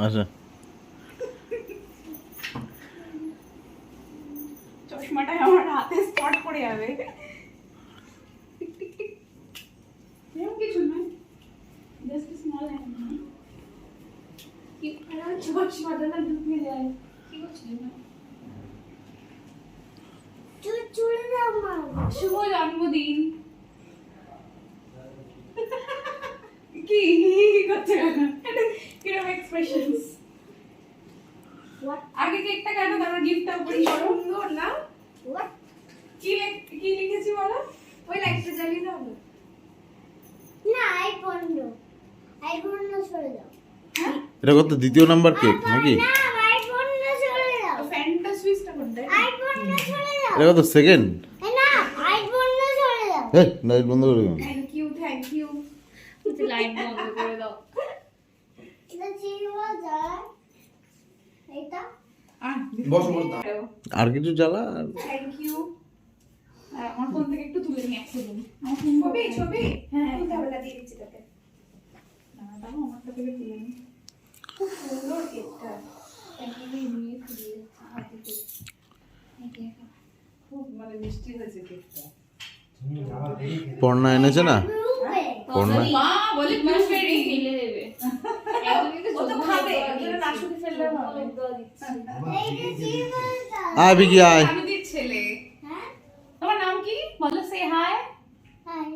আচ্ছা চশমাটা আমার হাতে স্পট পড়ে যাবে। এরকম কিছু নয়, জাস্ট স্মল হ্যান্ড। কি আর চশমাটা না ঢুকে যায়। কি করছিস না? শুভ জন্মদিন। কি করছে কিরকম এক্সপ্রেশনস? আগে কেকটা কেন তারপর গিফটটা উপরে সুন্দর না? কি লিখেছি বলো? ওই লাইটটা জ্বালিয়ে দাও না। আইফোন সরে দাও। হ্যাঁ এটা কত দ্বিতীয় নাম্বার কেক নাকি? আইফোন সরে দাও। ফ্যানটা সুইচটা করতে। আইফোন সরে দাও। এটা কত সেকেন্ড? না আইফোন সরে দাও। এই লাইট বন্ধ করে দাও। থ্যাংক ইউ লাইট বন্ধ করে দাও। এটা চিরবা যায়। এটা বসো বলতা। আর কিছু জ্বালা আর থ্যাংক ইউ। আমার ফোন থেকে একটু তুলে নিয়ে আসছিলাম। আমার ফোন ছবি হ্যাঁ তাহলে দিয়ে দিচ্ছি তোকে। না দাও আমারটা থেকে তুলে নি। খুব সুন্দর কেকটা। একদমই নিয়ে তুলে খুব মানে মিষ্টি হয়েছে কেকটা। পর্ণা এনেছে না? পর্ণা মা বলে ব্লুবেরি ফেলে দেবে। ও তো খাবে, ওটা নাশুকে ফেললে হবে। এইটা চিরবা যায়। আয় বিকি আয়। আমি দির ছেলে। হ্যাঁ তোমার নাম কি? বলো সে hi. Hi.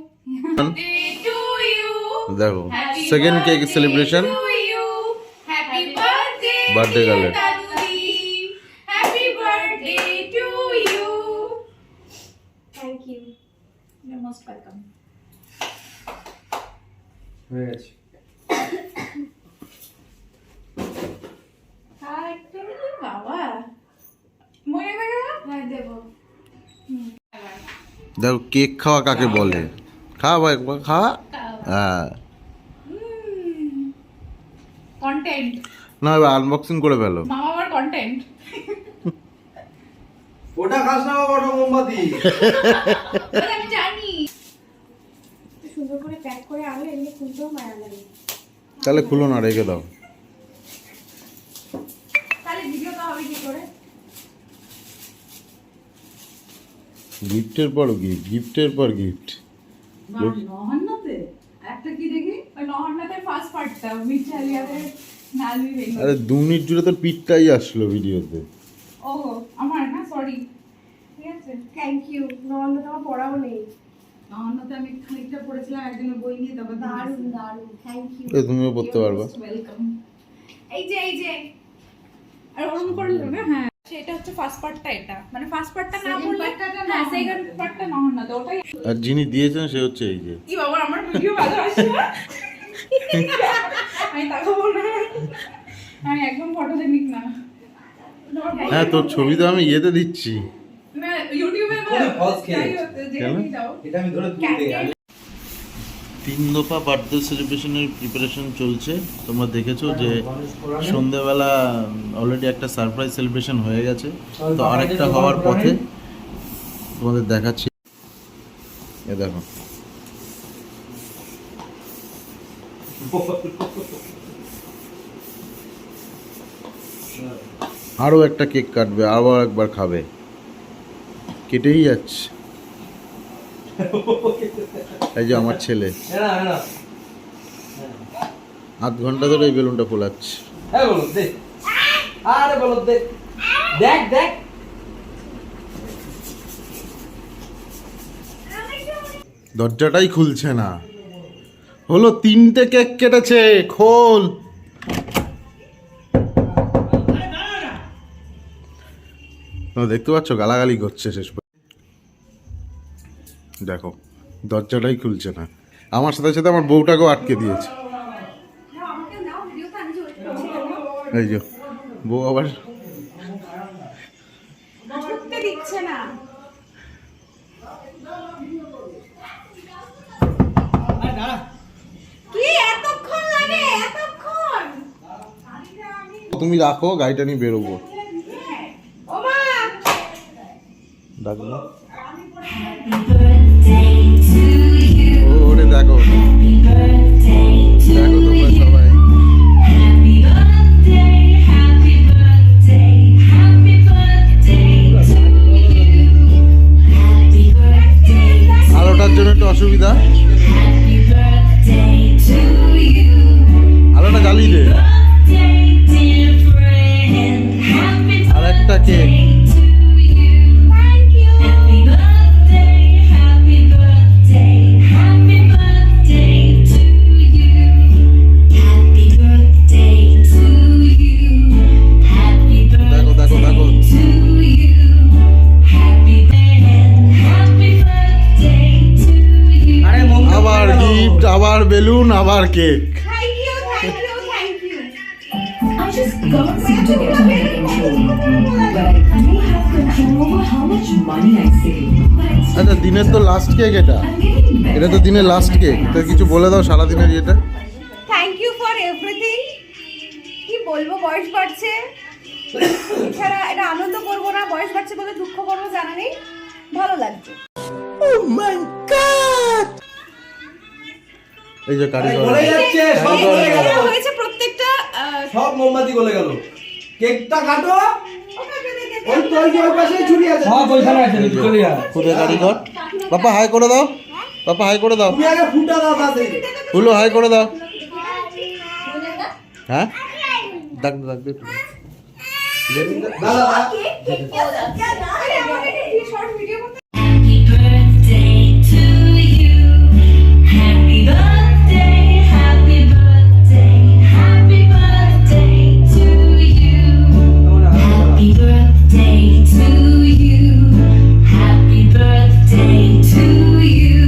Birthday to you. দেখো Happy second cake birthday celebration. to you. Happy birthday, Birthday dear girl. Dadudi. Happy birthday to you. Thank you. You're most welcome. হয়ে গেছে। Hi, বাবা। মনে থাকে না? হ্যাঁ দেবো। দেখো কেক খাওয়া কাকে বলে? খা ভাই একবার খা। হ্যাঁ কন্টেন্ট। না এবার আনবক্সিং করে ফেলো। মামা আমার কন্টেন্ট। ওটা খাস না বাবা, ওটা মোমবাতি। আমি জানি। সুন্দর করে প্যাক করে আনলে এমনি খুলতেও মায়া লাগে। তাহলে খুলো না, রেখে দাও। তাহলে ভিডিওটা হবে কি করে? গিফটের পর গিফট, গিফটের পর গিফট। নহন্নাতে একটা কি দেখি? ওই নহন্নাতে ফার্স্ট পার্টটা মিঠালিয়াতে নালবি বেঙ্গল। আরে 2 মিনিট জুড়ে তোর পিঠটাই আসলো ভিডিওতে। ও আমার না সরি। ঠিক আছে থ্যাংক ইউ। নন্দ তোমার পড়াও নেই। নহন্নাতে আমি খানিকটা পড়েছিলাম একদিনের বই নিয়ে, তবে দারুণ দারুণ থ্যাংক ইউ। এ তুমিও পড়তে পারবা। ওয়েলকাম। এই যে আর ওরকম করলো না। হ্যাঁ সেটা হচ্ছে ফার্স্ট পার্টটা, এটা মানে ফার্স্ট পার্টটা না বললে হ্যাঁ সেকেন্ড পার্টটা নহন্নাতে ওটাই। আর যিনি দিয়েছেন সে হচ্ছে এই যে। কি বাবা আমার ভিডিও ভালো আসে না। আমি তাকাবো না, আমি একদম ফটোজেনিক না। হ্যাঁ তোর ছবি তো আমি ইয়েতে দিচ্ছি। না ইউটিউবে খুবই false যাই cake। হতে কেন? যেখানেই যাও। এটা আমি ধরে তুলতে গেছি। 3 দফা বার্থডে সেলিব্রেশনের প্রিপারেশন চলছে। তোমরা দেখেছো যে সন্ধ্যাবেলা অলরেডি একটা সারপ্রাইজ সেলিব্রেশন হয়ে গেছে, তো আরেকটা হওয়ার পথে তোমাদের দেখাচ্ছি। এ দেখো আরও একটা কেক কাটবে, আবার একবার খাবে, কেটেই যাচ্ছে। এই যে আমার ছেলে আধ ঘন্টা ধরে এই বেলুনটা ফোলাচ্ছে। হ্যাঁ বলো দে। আরে বলো দে। দেখ দেখ। দরজাটাই খুলছে না। হলো 3টে কেক কেটেছে, খোল। দেখতে পাচ্ছ গালাগালি করছে শেষ পর্যন্ত। দেখো দরজাটাই খুলছে না। আমার সাথে সাথে আমার বউটাকেও আটকে দিয়েছে। এই যে বউ আবার ঢুকতে দিচ্ছে না। কি এতক্ষণ লাগে? এতক্ষণ? তুমি রাখো, গাড়িটা নিয়ে বেরোবো। ও মা ডাকবো। ওরে দেখো দেখো তোমরা সবাই। বেলুন আবার cake. Thank you thank you thank you. I just can't seem to get my control. But I may have control over how much money I save. But it's আচ্ছা দিনের তো লাস্ট কেক এটা, I'm getting better. এটা তো দিনের last cake, তো কিছু বলে দাও সারাদিনের এটা। Thank you for everything. কি বলবো, বয়স বাড়ছে, এছাড়া এটা আনন্দ করবো না, বয়স বাড়ছে বলে দুঃখ করবো জানা নেই, ভালো লাগছে। এই যে কারিগর গলে যাচ্ছে, সব গলে গেল। এটা হয়েছে প্রত্যেকটা সব মোমবাতি গলে গেল। কেকটা কাটো। ওই তো ওই পাশেই ছুরি আছে। সব ওইখানে আছে, চলে যা। খুদে কারিগর। পাপা হাই করে দাও, পাপা হাই করে দাও, তুমি আগে ফুটা দাও তাতে। হুলো হাই করে দাও। হ্যাঁ ডাক ডাক দে। দাদা শর্ট ভিডিও করতে Happy birthday to you. Happy birthday, happy birthday, happy birthday to you. Happy birthday to you. Happy birthday to you.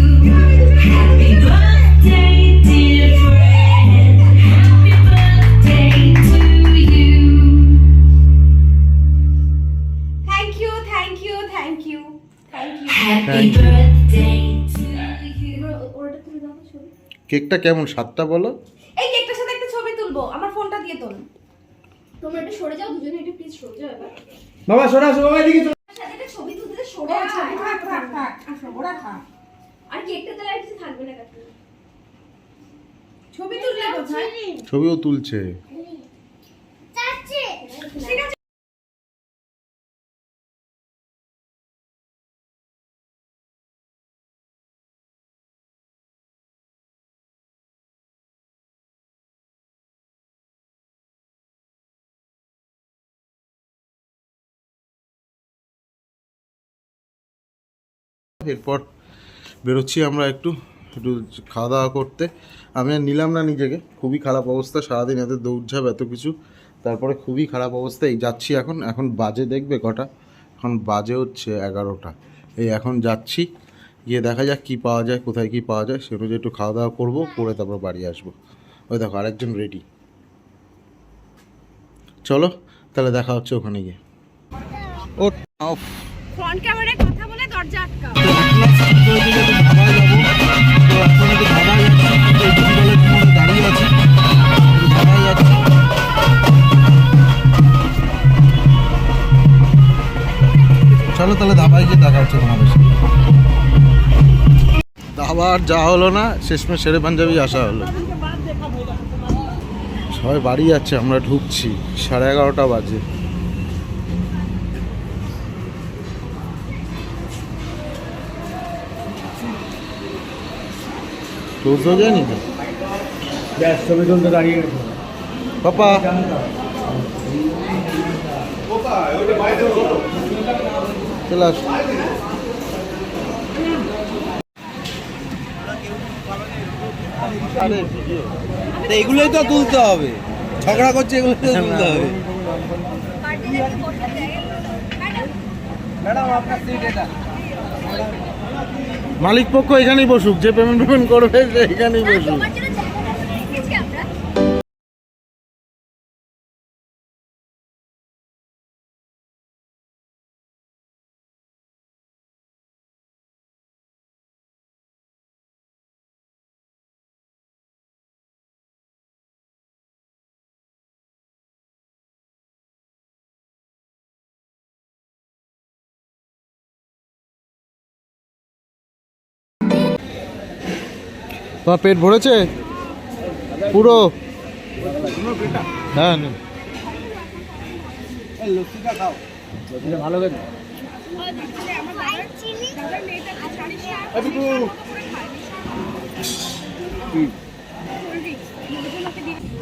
Happy birthday, dear friend. Happy birthday to you. Thank you thank you thank you thank you. Happy Thank you. birthday to you. ওটা তুলে দাও তো ছবি। কেকটা কেমন, স্বাদটা বলো। এই কেকটার সাথে একটা ছবি তুলবো, আমার ফোনটা দিয়ে তোল। তোমরা একটু সরে যাও, দুজনে একটু প্লিজ সরে যাও এবার। বাবা শোনা সবাই এদিকে চলে। সাথে একটা ছবি তুলতে সরে যাও। আসো ওরা খা। আর কেকটা তাহলে আর কিছু থাকবে না কাটতে। ছবি তুললে কোথায়? ছবিও তুলছে। ঠিক আছে। এরপর বেরোচ্ছি আমরা একটু একটু খাওয়া দাওয়া করতে। আমি আর নিলাম না নিজেকে, খুবই খারাপ অবস্থা, সারাদিন এত দৌড়ঝাঁপ এত কিছু, তারপরে খুবই খারাপ অবস্থা। এই যাচ্ছি এখন, এখন বাজে দেখবে কটা, এখন বাজে হচ্ছে 11টা। এই এখন যাচ্ছি, গিয়ে দেখা যাক কী পাওয়া যায়, কোথায় কী পাওয়া যায়, সে অনুযায়ী একটু খাওয়া দাওয়া করবো, করে তারপর বাড়ি আসবো। ওই দেখো আরেকজন রেডি। চলো তাহলে দেখা হচ্ছে ওখানে গিয়ে। ও ফ্রন্ট ক্যামেরায় কথা বলে দরজা আটকা। চলো তাহলে ধাবায় গিয়ে দেখা হচ্ছে তোমাদের সাথে। ধাবার যা হলো না, শেষমেশ শেরে পাঞ্জাবি আসা হলো। সবাই বাড়ি যাচ্ছে, আমরা ঢুকছি, 11:30 বাজে। ক্লোজ হয়ে যায়নি তো ব্যাস ছবি তুলতে দাঁড়িয়ে গেছে। পাপা। চলে আস। আরে ভিডিও এগুলোই তো তুলতে হবে, ঝগড়া করছে এগুলো তো তুলতে হবে। ম্যাডাম আপনার সিট এটা। মালিক পক্ষ এখানেই বসুক, যে পেমেন্ট করবে সে এখানেই বসুক। তোমার পেট ভরেছে পুরো? হ্যাঁ নিন। লস্যিটা খাও, ভালো করে।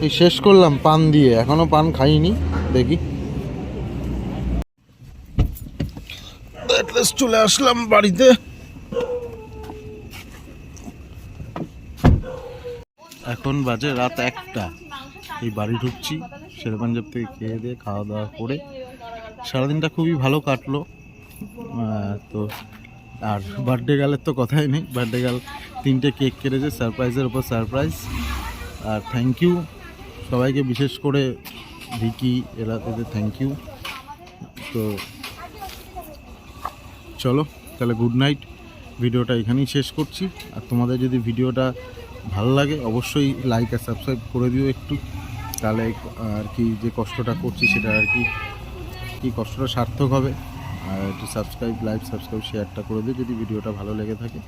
এই শেষ করলাম পান দিয়ে, এখনো পান খাইনি, দেখি। চলে আসলাম বাড়িতে। এখন বাজে রাত 1টা, এই বাড়ি ঢুকছি শেরে পাঞ্জাব থেকে, খেয়ে দিয়ে খাওয়া দাওয়া করে। সারাদিনটা খুবই ভালো কাটলো। তো আর বার্থডে গালের তো কথাই নেই, বার্থডে গাল 3টে কেক কেটেছে, সারপ্রাইজের উপর সারপ্রাইজ। আর থ্যাংক ইউ সবাইকে, বিশেষ করে ভিকি এরা, এদের থ্যাংক ইউ। তো চলো তাহলে গুড নাইট, ভিডিওটা এখানেই শেষ করছি। আর তোমাদের যদি ভিডিওটা ভালো লাগে অবশ্যই লাইক আর সাবস্ক্রাইব করে দিও একটু, তাহলে আর কি যে কষ্টটা করছি সেটা আর কি কষ্টটা সার্থক হবে। আর একটু সাবস্ক্রাইব, লাইক, সাবস্ক্রাইব, শেয়ারটা করে দিও যদি ভিডিওটা ভালো লেগে থাকে।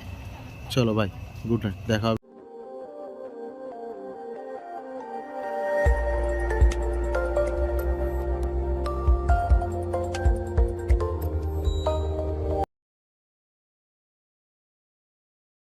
চলো ভাই, গুড নাইট, দেখা হবে।